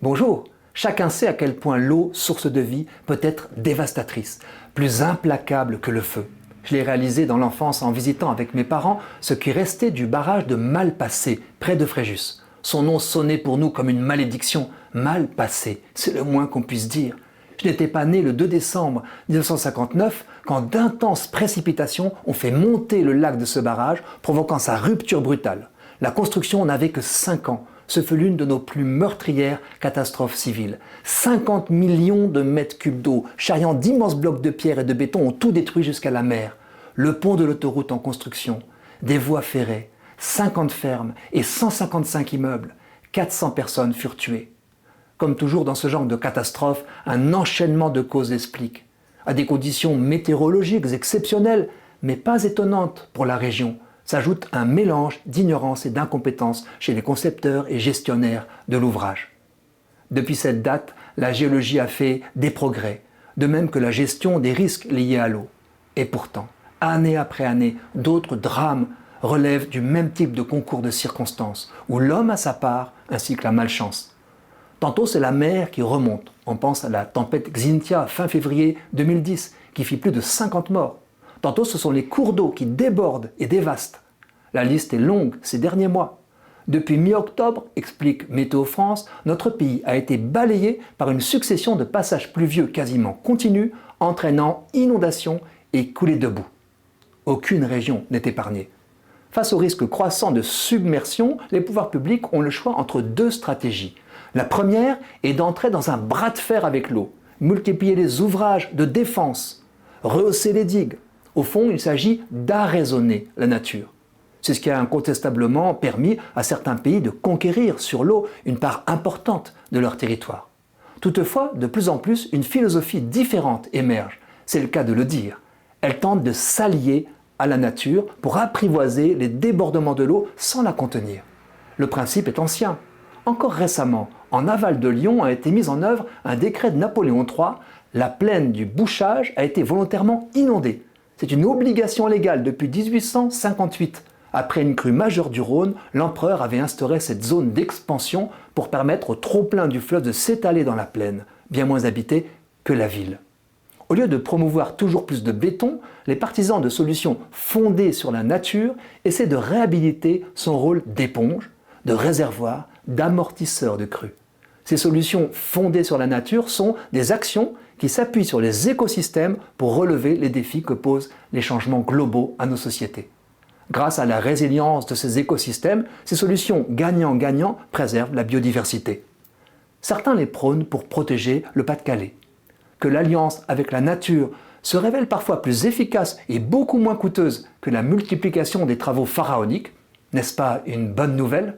Bonjour, chacun sait à quel point l'eau, source de vie, peut être dévastatrice, plus implacable que le feu. Je l'ai réalisé dans l'enfance en visitant avec mes parents ce qui restait du barrage de Malpasset, près de Fréjus. Son nom sonnait pour nous comme une malédiction. Malpasset, c'est le moins qu'on puisse dire. Je n'étais pas né le 2 décembre 1959 quand d'intenses précipitations ont fait monter le lac de ce barrage, provoquant sa rupture brutale. La construction n'avait que 5 ans. Ce fut l'une de nos plus meurtrières catastrophes civiles. 50 millions de mètres cubes d'eau, charriant d'immenses blocs de pierre et de béton, ont tout détruit jusqu'à la mer. Le pont de l'autoroute en construction, des voies ferrées, 50 fermes et 155 immeubles. 400 personnes furent tuées. Comme toujours dans ce genre de catastrophe, un enchaînement de causes l'explique. À des conditions météorologiques exceptionnelles, mais pas étonnantes pour la région, s'ajoute un mélange d'ignorance et d'incompétence chez les concepteurs et gestionnaires de l'ouvrage. Depuis cette date, la géologie a fait des progrès, de même que la gestion des risques liés à l'eau. Et pourtant, année après année, d'autres drames relèvent du même type de concours de circonstances, où l'homme a sa part ainsi que la malchance. Tantôt c'est la mer qui remonte, on pense à la tempête Xynthia fin février 2010 qui fit plus de 50 morts. Tantôt ce sont les cours d'eau qui débordent et dévastent. La liste est longue ces derniers mois. Depuis mi-octobre, explique Météo France, notre pays a été balayé par une succession de passages pluvieux quasiment continus, entraînant inondations et coulées de boue. Aucune région n'est épargnée. Face au risque croissant de submersion, les pouvoirs publics ont le choix entre deux stratégies. La première est d'entrer dans un bras de fer avec l'eau, multiplier les ouvrages de défense, rehausser les digues. Au fond, il s'agit d'arraisonner la nature. C'est ce qui a incontestablement permis à certains pays de conquérir sur l'eau une part importante de leur territoire. Toutefois, de plus en plus, une philosophie différente émerge, c'est le cas de le dire. Elle tente de s'allier à la nature pour apprivoiser les débordements de l'eau sans la contenir. Le principe est ancien. Encore récemment, en aval de Lyon a été mis en œuvre un décret de Napoléon III. La plaine du Bouchage a été volontairement inondée. C'est une obligation légale depuis 1858. Après une crue majeure du Rhône, l'empereur avait instauré cette zone d'expansion pour permettre au trop-plein du fleuve de s'étaler dans la plaine, bien moins habitée que la ville. Au lieu de promouvoir toujours plus de béton, les partisans de solutions fondées sur la nature essaient de réhabiliter son rôle d'éponge, de réservoir, d'amortisseur de crues. Ces solutions fondées sur la nature sont des actions qui s'appuient sur les écosystèmes pour relever les défis que posent les changements globaux à nos sociétés. Grâce à la résilience de ces écosystèmes, ces solutions gagnant-gagnant préservent la biodiversité. Certains les prônent pour protéger le Pas-de-Calais. Que l'alliance avec la nature se révèle parfois plus efficace et beaucoup moins coûteuse que la multiplication des travaux pharaoniques, n'est-ce pas une bonne nouvelle ?